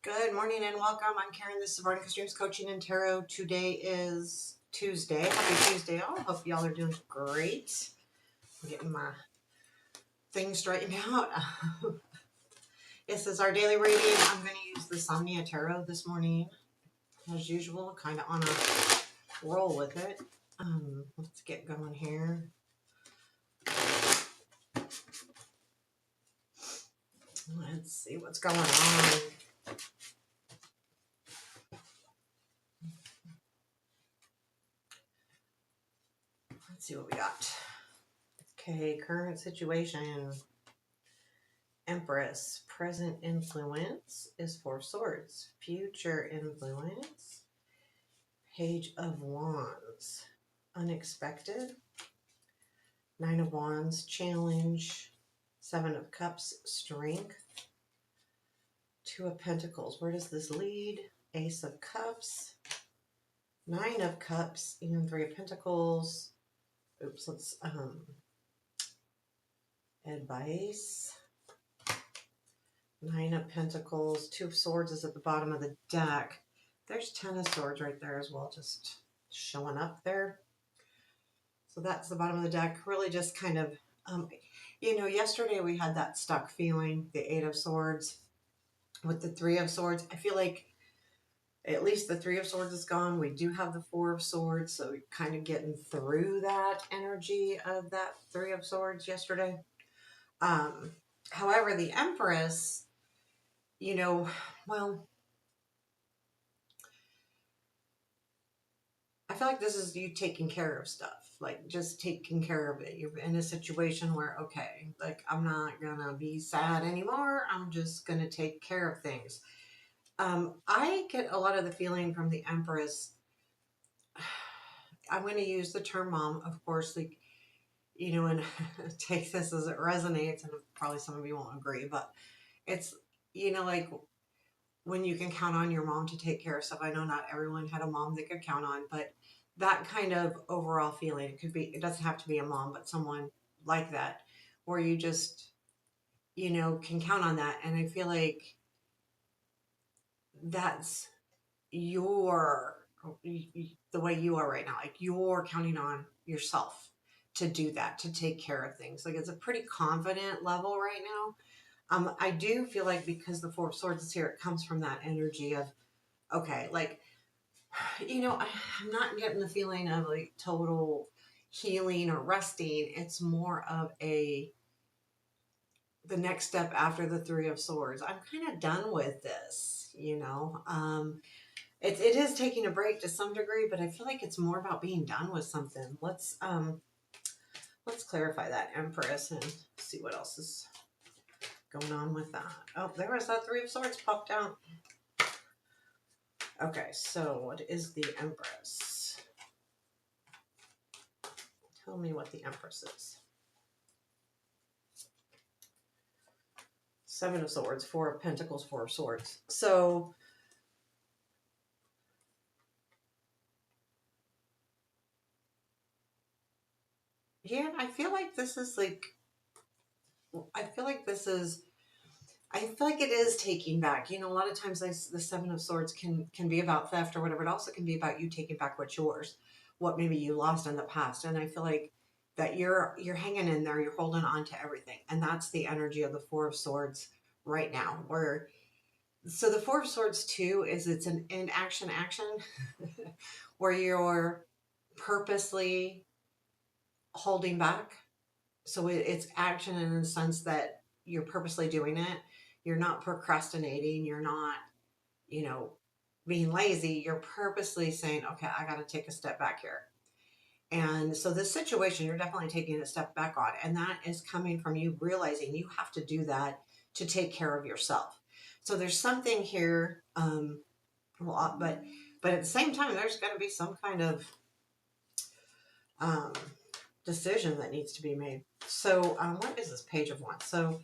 Good morning and welcome. I'm Karen. This is Veronica Streams Coaching and Tarot. Today is Tuesday. Happy Tuesday all. Hope y'all are doing great. I'm getting my things straightened out. This is our daily reading. I'm going to use the Somnia Tarot this morning. As usual, kind of on a roll with it. Let's get going here. Let's see what's going on. Let's see what we got. Okay, current situation. Empress. Present influence is Four of Swords. Future influence. Page of Wands. Unexpected. Nine of Wands. Challenge. Seven of Cups. Strength. Two of Pentacles. Where does this lead? Ace of Cups. Nine of Cups. And Three of Pentacles. Oops, let's advice. Nine of Pentacles. Two of Swords is at the bottom of the deck. There's Ten of Swords right there as well, just showing up there. So that's the bottom of the deck. Really just kind of, yesterday we had that stuck feeling, the Eight of Swords with the Three of Swords. I feel like at least the Three of Swords is gone. We do have the Four of Swords, so we're kind of getting through that energy of that Three of Swords yesterday. However, the Empress, I feel like this is you taking care of stuff, like just taking care of it. You're in a situation where, okay, like I'm not gonna be sad anymore. I'm just gonna take care of things. I get a lot of the feeling from the Empress. I'm going to use the term mom, of course, like, and take this as it resonates, and probably some of you won't agree, but it's, like when you can count on your mom to take care of stuff. I know not everyone had a mom they could count on, but that kind of overall feeling, it doesn't have to be a mom, but someone like that, where you just, can count on that. And I feel like that's the way you are right now. Like you're counting on yourself to do that, to take care of things. Like it's a pretty confident level right now. I do feel like because the Four of Swords is here, it comes from that energy of, okay, like, I'm not getting the feeling of like total healing or resting. It's more of the next step after the Three of Swords. I'm kind of done with this, it is taking a break to some degree, but I feel like it's more about being done with something. Let's clarify that, Empress, and see what else is going on with that. Oh, there was that Three of Swords popped out. Okay, so what is the Empress? Tell me what the Empress is. Seven of Swords, Four of Pentacles, Four of Swords. So yeah, I feel like this is like, I feel like it is taking back. A lot of times the Seven of Swords can be about theft or whatever. It also can be about you taking back what's yours, what maybe you lost in the past. And I feel like that you're hanging in there, you're holding on to everything. And that's the energy of the Four of Swords right now. So the Four of Swords too is it's an action where you're purposely holding back. So it's action in the sense that you're purposely doing it. You're not procrastinating. You're not, being lazy. You're purposely saying, okay, I got to take a step back here. And so this situation, you're definitely taking a step back on. And that is coming from you realizing you have to do that to take care of yourself. So there's something here, but at the same time, there's going to be some kind of decision that needs to be made. So what is this Page of Wands? So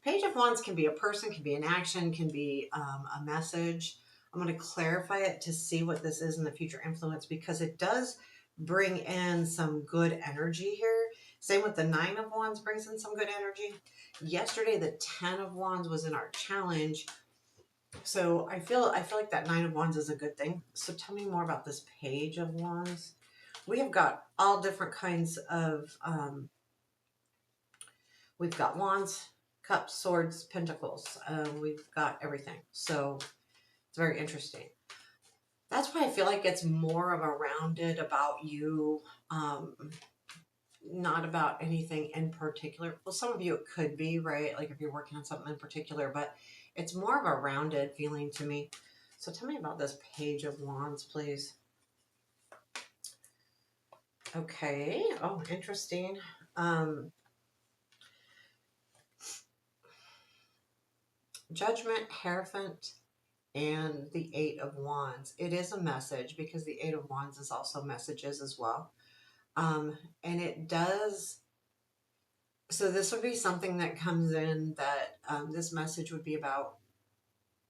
Page of Wands can be a person, can be an action, can be a message. I'm going to clarify it to see what this is in the future influence, because it does bring in some good energy here. Same with the Nine of Wands brings in some good energy. Yesterday, the Ten of Wands was in our challenge. So I feel like that Nine of Wands is a good thing. So tell me more about this Page of Wands. We have got all different kinds of we've got wands, cups, swords, pentacles. We've got everything. So it's very interesting. That's why I feel like it's more of a rounded about you, not about anything in particular. Well, some of you it could be, right? Like if you're working on something in particular, but it's more of a rounded feeling to me. So tell me about this Page of Wands, please. Okay. Oh, interesting. Um, Judgment, Hierophant, and the Eight of Wands. It is a message because the Eight of Wands is also messages as well. And it does, so this would be something that comes in that this message would be about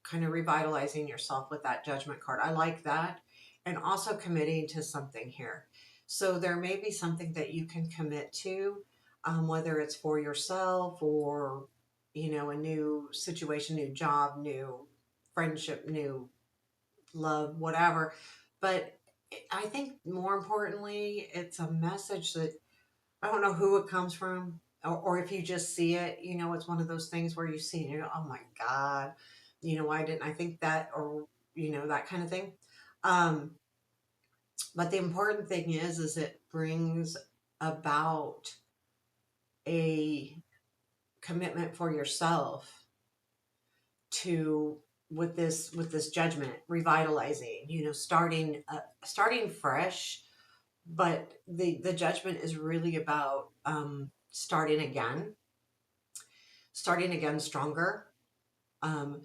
kind of revitalizing yourself with that Judgment card. I like that. And also committing to something here. So there may be something that you can commit to, whether it's for yourself or, you know, a new situation, new job, new friendship, new love, whatever. But I think more importantly, it's a message that I don't know who it comes from, or if you just see it, you know, it's one of those things where you see it and you go, oh my God, you know, why didn't I think that? Or, you know, that kind of thing. Um, but the important thing is it brings about a commitment for yourself to with this judgment revitalizing, you know, starting fresh. But the judgment is really about starting again stronger, um,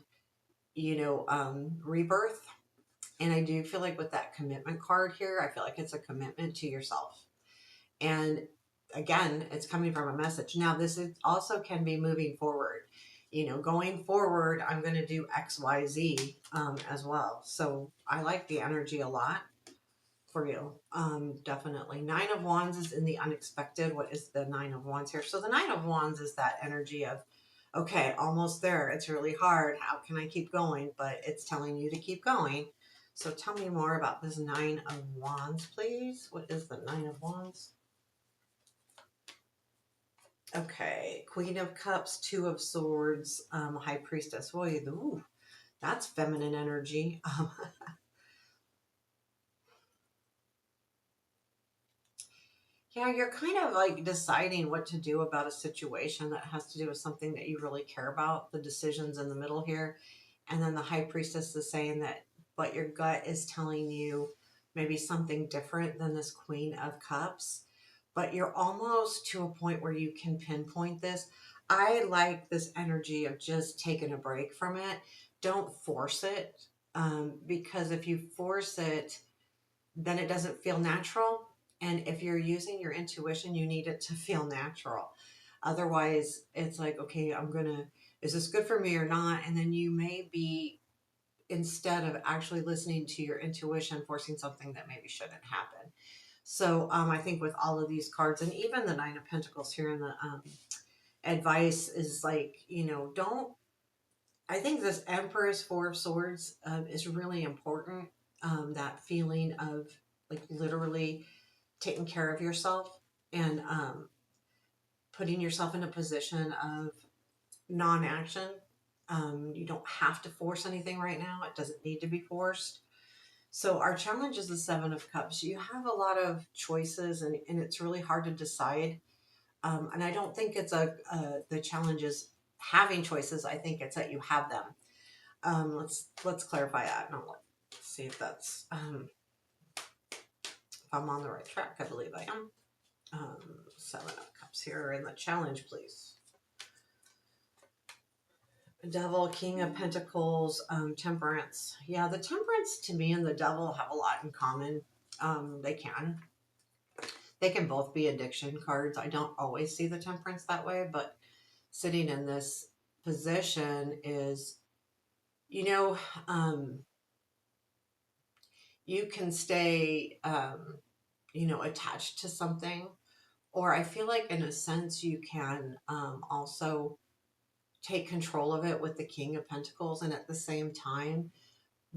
rebirth. And I do feel like with that commitment card here, I feel like it's a commitment to yourself. And again, it's coming from a message. Now, this is also can be moving forward. You know, going forward, I'm going to do X, Y, Z as well. So I like the energy a lot for you. Definitely. Nine of Wands is in the unexpected. What is the Nine of Wands here? So the Nine of Wands is that energy of, okay, almost there. It's really hard. How can I keep going? But it's telling you to keep going. So tell me more about this Nine of Wands, please. What is the Nine of Wands? Okay, Queen of Cups, Two of Swords, High Priestess. Boy, ooh, that's feminine energy. Yeah, you're kind of like deciding what to do about a situation that has to do with something that you really care about, the decisions in the middle here. And then the High Priestess is saying that what your gut is telling you maybe something different than this Queen of Cups, but you're almost to a point where you can pinpoint this. I like this energy of just taking a break from it. Don't force it, because if you force it, then it doesn't feel natural. And if you're using your intuition, you need it to feel natural. Otherwise, it's like, okay, is this good for me or not? And then you may be, instead of actually listening to your intuition, forcing something that maybe shouldn't happen. So I think with all of these cards, and even the Nine of Pentacles here in the advice is like, you know, don't, I think this Empress, Four of Swords is really important. That feeling of like literally taking care of yourself and putting yourself in a position of non-action. You don't have to force anything right now. It doesn't need to be forced. So our challenge is the Seven of Cups. You have a lot of choices, and it's really hard to decide. And I don't think it's the challenge is having choices. I think it's that you have them. Let's clarify that. No, let's see if that's if I'm on the right track. I believe I am. Seven of Cups here in the challenge, please. Devil, King of Pentacles, Temperance. Yeah, the Temperance to me and the Devil have a lot in common. They can both be addiction cards. I don't always see the Temperance that way, but sitting in this position is, you know, you can stay, attached to something, or I feel like in a sense you can also take control of it with the King of Pentacles, and at the same time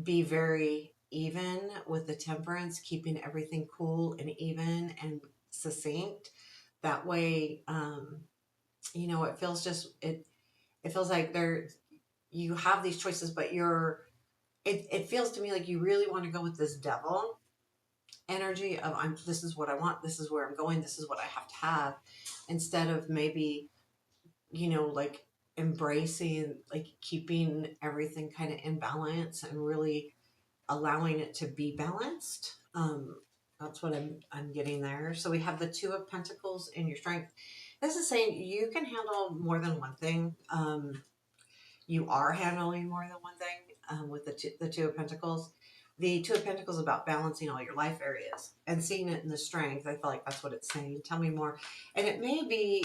be very even with the Temperance, keeping everything cool and even and succinct. That way, you know, it feels just it feels like there you have these choices, but it feels to me like you really want to go with this Devil energy of this is what I want, this is where I'm going, this is what I have to have, instead of maybe, you know, like embracing, like keeping everything kind of in balance and really allowing it to be balanced. That's what I'm getting there. So we have the Two of Pentacles in your strength. This is saying you can handle more than one thing. You are handling more than one thing with the Two of Pentacles. The Two of Pentacles is about balancing all your life areas and seeing it in the strength. I feel like that's what it's saying. Tell me more. And it may be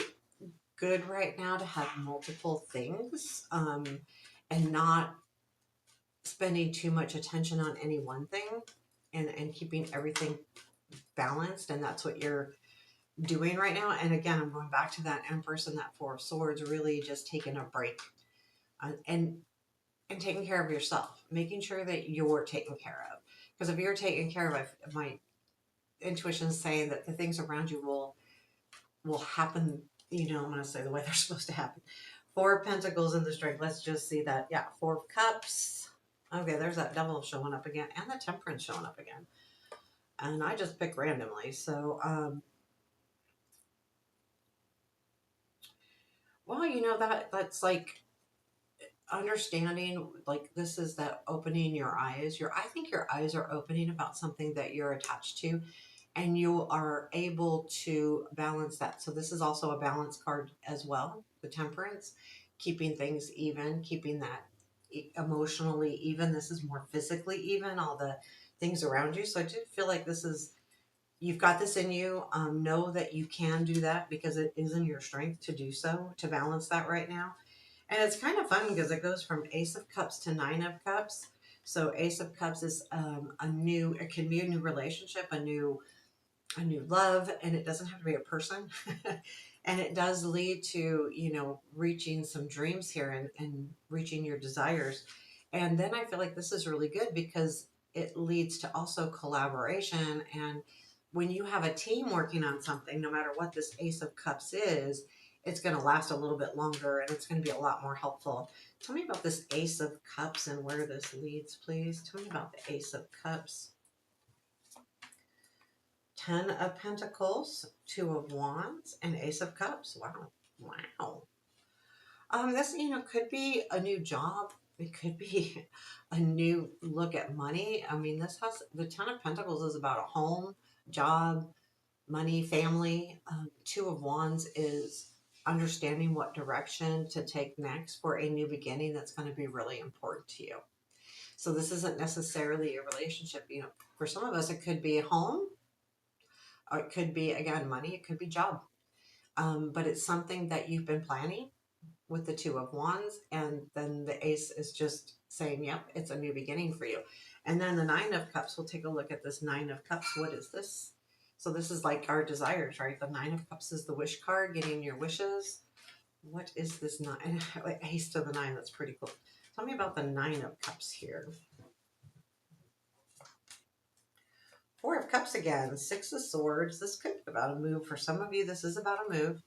good right now to have multiple things and not spending too much attention on any one thing and keeping everything balanced. And that's what you're doing right now. And again, I'm going back to that Empress and that Four of Swords, really just taking a break and taking care of yourself, making sure that you're taken care of. Because if you're taken care of, my intuition is saying that the things around you will happen, you know, I'm going to say the way they're supposed to happen. Four of Pentacles in the strength. Let's just see that. Yeah, Four of Cups. Okay, there's that Devil showing up again, and the Temperance showing up again. And I just pick randomly. So, well, you know, that's like understanding, like this is that opening your eyes. I think your eyes are opening about something that you're attached to, and you are able to balance that. So this is also a balance card as well, the Temperance, keeping things even, keeping that emotionally even. This is more physically even, all the things around you. So I do feel like this is, you've got this in you. Know that you can do that because it is in your strength to do so, to balance that right now. And it's kind of fun because it goes from Ace of Cups to Nine of Cups. So Ace of Cups is it can be a new relationship, a new love, and it doesn't have to be a person. And it does lead to, you know, reaching some dreams here and reaching your desires. And then I feel like this is really good because it leads to also collaboration. And when you have a team working on something, no matter what this Ace of Cups is, it's going to last a little bit longer and it's going to be a lot more helpful. Tell me about this Ace of Cups and where this leads, please. Tell me about the Ace of Cups. Ten of Pentacles, Two of Wands, and Ace of Cups. Wow. Wow. This, you know, could be a new job. It could be a new look at money. I mean, this has, the Ten of Pentacles is about a home, job, money, family. Two of Wands is understanding what direction to take next for a new beginning that's going to be really important to you. So this isn't necessarily a relationship. You know, for some of us, it could be a home, or it could be, again, money, it could be job. But it's something that you've been planning with the Two of Wands, and then the Ace is just saying, yep, it's a new beginning for you. And then the Nine of Cups, we'll take a look at this Nine of Cups. What is this? So this is like our desires, right? The Nine of Cups is the wish card, getting your wishes. What is this nine? Ace to the nine, that's pretty cool. Tell me about the Nine of Cups here. Four of Cups again, Six of Swords. This could be about a move. For some of you, this is about a move.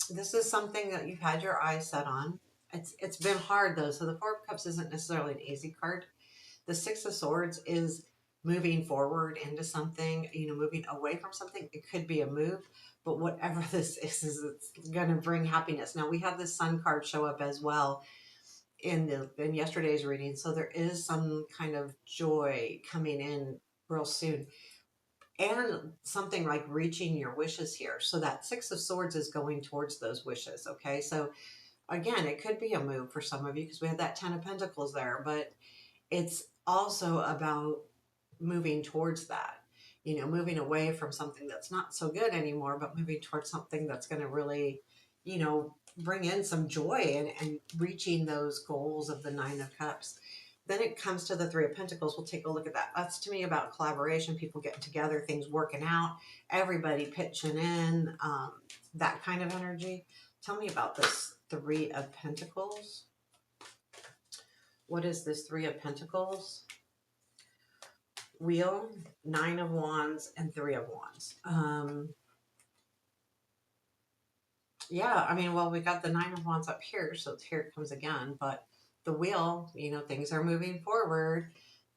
This is something that you've had your eyes set on. It's been hard though. So the Four of Cups isn't necessarily an easy card. The Six of Swords is moving forward into something, you know, moving away from something. It could be a move, but whatever this is it's going to bring happiness. Now we have this Sun card show up as well in yesterday's reading. So there is some kind of joy coming in real soon. And something like reaching your wishes here. So that Six of Swords is going towards those wishes. Okay. So again, it could be a move for some of you because we had that Ten of Pentacles there, but it's also about moving towards that, you know, moving away from something that's not so good anymore, but moving towards something that's going to really, you know, bring in some joy and reaching those goals of the Nine of Cups. Then it comes to the Three of Pentacles. We'll take a look at that. That's to me about collaboration, people getting together, things working out, everybody pitching in, that kind of energy. Tell me about this Three of Pentacles. What is this Three of Pentacles? Wheel, Nine of Wands, and Three of Wands. Yeah, I mean, well, we got the Nine of Wands up here, so here it comes again. But the wheel, you know, things are moving forward.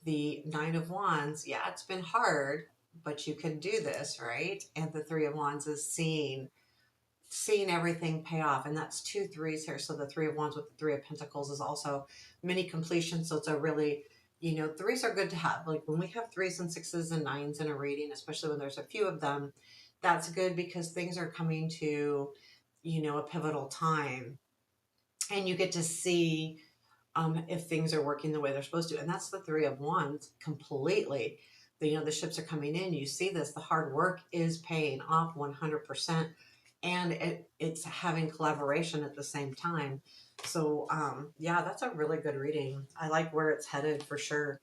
The Nine of Wands, yeah, it's been hard, but you can do this, right? And the Three of Wands is seeing everything pay off, and that's two threes here. So the Three of Wands with the Three of Pentacles is also mini completion. So it's a really, you know, threes are good to have. Like when we have threes and sixes and nines in a reading, especially when there's a few of them, that's good because things are coming to, you know, a pivotal time, and you get to see if things are working the way they're supposed to. And that's the Three of Wands completely. You know, the ships are coming in. You see this. The hard work is paying off 100%. And it's having collaboration at the same time. So, yeah, that's a really good reading. I like where it's headed for sure.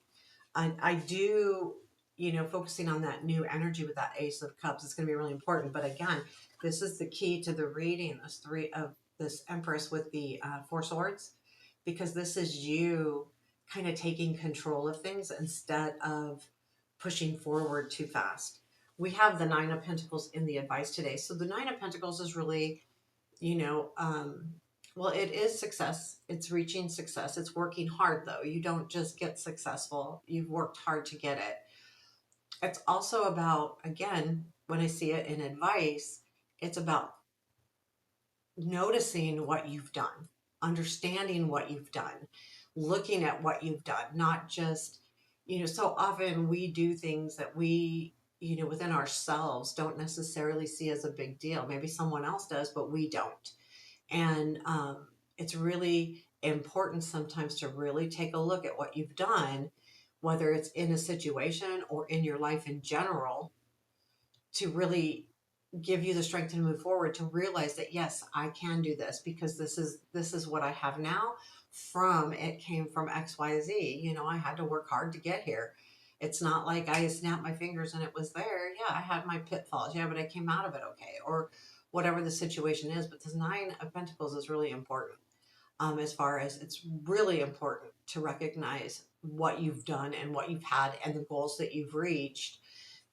I do, you know, focusing on that new energy with that Ace of Cups is going to be really important. But again, this is the key to the reading, this Empress with the Four Swords, because this is you kind of taking control of things instead of pushing forward too fast. We have the Nine of Pentacles in the advice today. So the Nine of Pentacles is really, you know, well, it is success. It's reaching success. It's working hard, though. You don't just get successful. You've worked hard to get it. It's also about, again, when I see it in advice, it's about noticing what you've done, understanding what you've done, looking at what you've done, not just, you know, so often we do things that we, you know, within ourselves don't necessarily see as a big deal. Maybe someone else does, but we don't. And it's really important sometimes to really take a look at what you've done, whether it's in a situation or in your life in general, to really give you the strength to move forward, to realize that yes, I can do this because this is what I have now. From it came from XYZ. You know, I had to work hard to get here. It's not like I snapped my fingers and it was there. Yeah, I had my pitfalls. Yeah, but I came out of it okay. Or whatever the situation is. But this Nine of Pentacles is really important. As far as it's really important to recognize what you've done and what you've had and the goals that you've reached,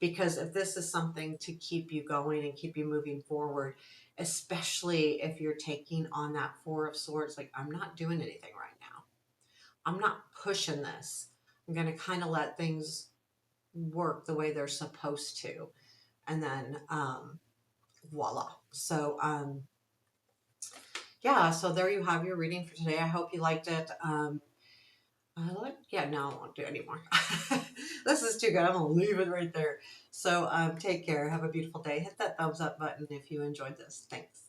because if this is something to keep you going and keep you moving forward, especially if you're taking on that Four of Swords, like I'm not doing anything right now. I'm not pushing this. I'm going to kind of let things work the way they're supposed to. And then voila. So yeah, so there you have your reading for today. I hope you liked it. Yeah, no, I won't do it anymore. This is too good. I'm going to leave it right there. So take care. Have a beautiful day. Hit that thumbs up button if you enjoyed this. Thanks.